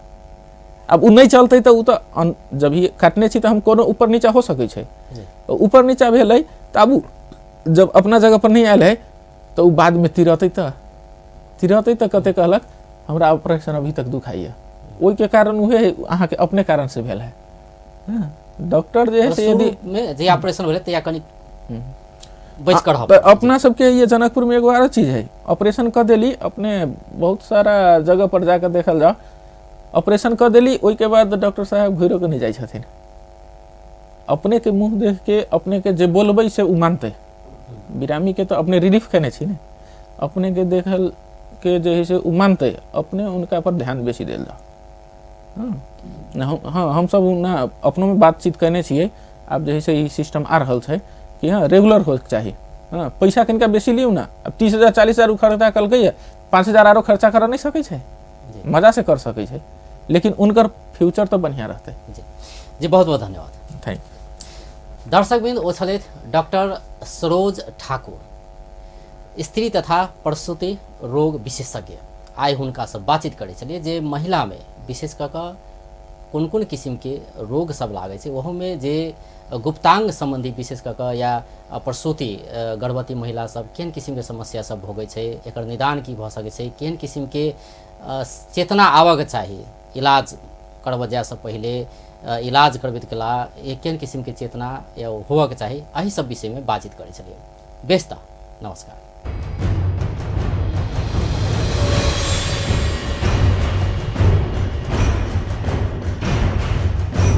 अब उ नहीं चलते तो उ तो जब ही काटने छी तो हम कोनो ऊपर नीचा हो सकै छै, तो ऊपर नीचा भेलै तो अब जब अपना जगह पर नहीं आयल है तो उ बाद में तिरते रहते तो कते कहलक हमरा ऑपरेशन अभी तक दुखाइए, ओहि के कारण उहे अहाँ के अपने कारण से भेल है। हाँ, डॉक्टर जे है से यदि में जे ऑपरेशन भेले तया कनी बच कर तो अपना सबके ये जनकपुर में एगो आरो चीज है, ऑपरेशन कर देली अपने बहुत सारा जगह पर जाकर देखल जाओ, ऑपरेशन कर देली ओहि के बाद डॉक्टर साहब घुरो के नहीं जाइ छथिन, अपने के मुंह देख के अपने के जे बोलबै से उ मानते। बिरामी के तो अपने रिलीफ केने छी ने, अपने के देखल के जे है से उ मानते, अपने उनका पर ध्यान बेसी देल जाओ। हाँ हम सब ना अपनों में बातचीत करने छिए, आब जे है से ई सिस्टम आ रहल छै कि हाँ रेगुलर हो चाहिए। हाँ पैसा कनिका बेसी लियौ ना, अब 30,000 40,000 खर्चा कलकै 5,000 आरो खर्चा कर नहीं सकै छै, मजा से कर सकै छै, लेकिन उनकर फ्यूचर तो बढ़िया रहते। जी बहुत बहुत धन्यवाद। थैंक दर्शकबिंद ओ छलथि डॉक्टर सरोज ठाकुर, स्त्री तथा प्रसूति रोग विशेषज्ञ। आइ हुनका से बातचीत करे छलिए जे महिला में विशेष कऽ कोन कोन किस्म के रोग सब लागे छै, ओहो में जे गुप्तांग संबंधी विशेष कऽ या प्रसूति गर्भवती महिला सब केहन किस्म के समस्या सब भोगै छै, एकर निदान की भऽ सकै छै, केहन किस्म के चेतना आबक चाही इलाज करब जाए से पहले, इलाज करबैत कला केहन किस्म के चेतना या होबक चाही, एहि सब विषय में बातचीत करे छलिए। बेस्ता नमस्कार।